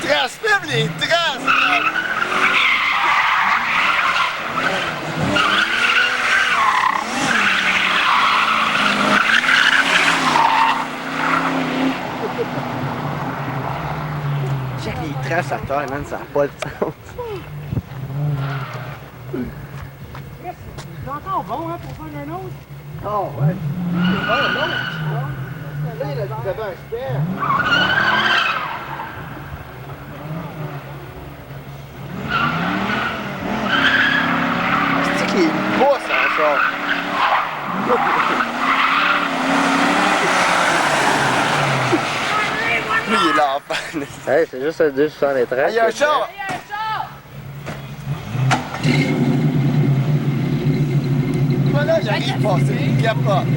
traces, filme les traces! Check les traces à terre, man, ça n'a pas de sens. C'est encore bon, hein, pour faire un autre? Oh, ouais. C'est bon, non? Là, il avait un spare. C'est qu'il est beau, ça, encore. Lui, il est là en panne. Hey, c'est juste un 2,73. Ah, il y a un chat! Voilà, j'arrive à passer une capote.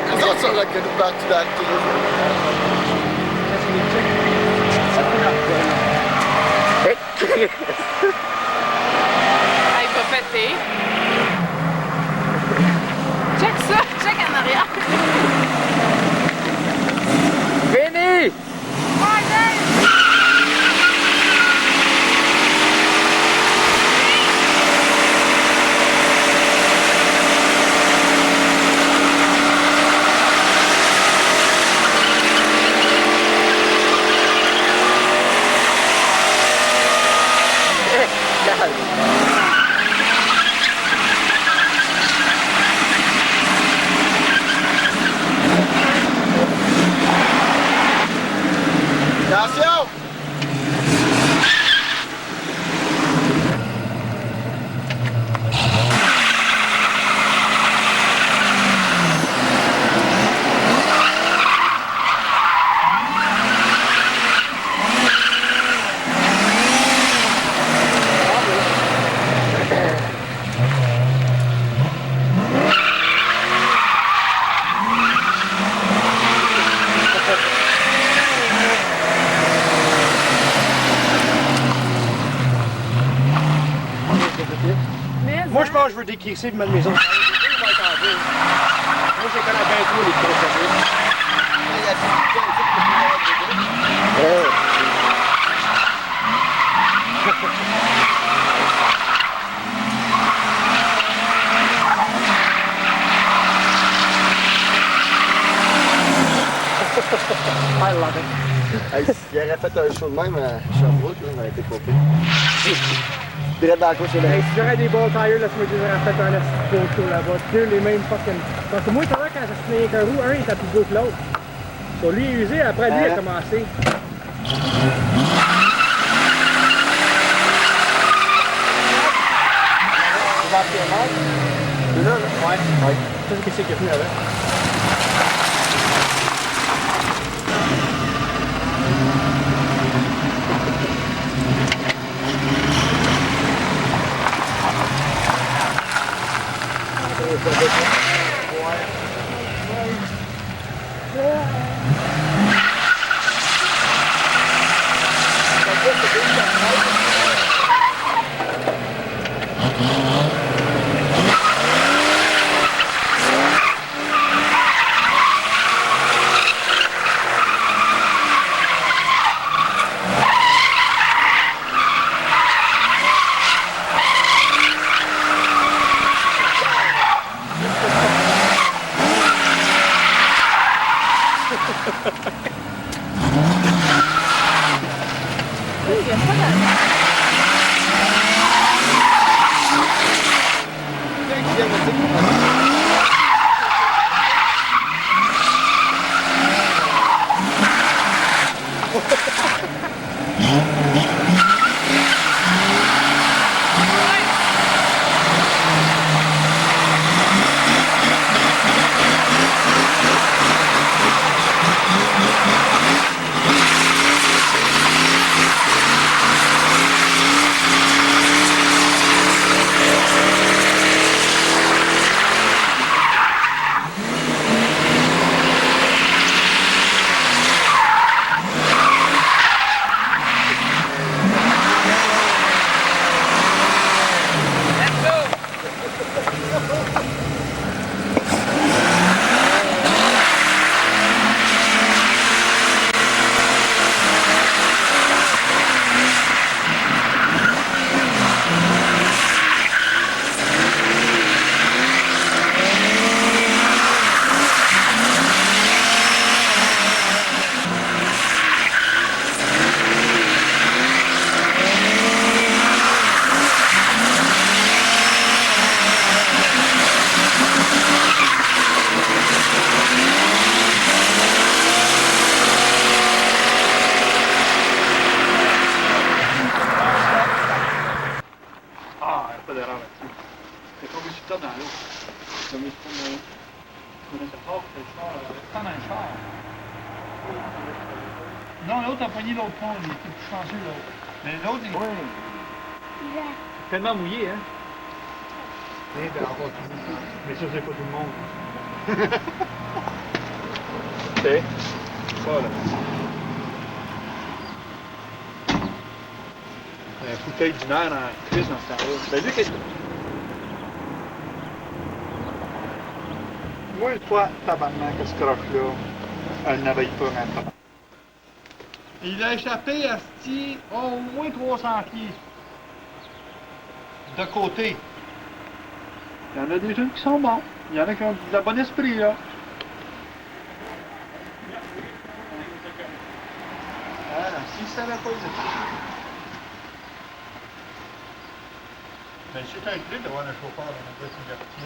Nous autres, on a connu partout dans le tourisme. Ah, il va péter. Check ça, check en arrière. Fini! Attention! Moi, je pense que je veux décrisser de ma maison. Moi, je connais bien trop les procédés. I love it. Hey, s'il aurait fait un show de même à Sherbrooke, là, on aurait été coupé. Direct dans la couche, Hey, si j'aurais des bons tires, là, ce midi, j'aurais fait un beau show là-bas. Deux, les mêmes fucking. Parce que moi, tout à l'heure, quand je tenais avec un roue, un était plus beau que l'autre. Sur lui, il est usé, après lui, il a commencé. C'est là, là? Ouais. Ça, c'est qu'est-ce qu'il y a plus avec. Non, l'autre a pogné l'autre pont, il était plus chanceux l'autre. Mais l'autre, il est tellement mouillé, hein? Mais ça, c'est pas tout le monde. C'est ça, là. Un bouteille d'une heure en crise dans ce temps-là. Ben, lui, qu'est-ce que... Moi, toi, tabarnak, que ce croche-là, elle n'avait pas maintenant. Il a échappé à sti au moins 300 pieds. De côté. Il y en a des jeunes qui sont bons. Il y en a qui ont de la bonne esprit, là. Ah, s'il ne savait pas, ils étaient... Ben, c'est un truc d'avoir un chauffeur, on va être diverti,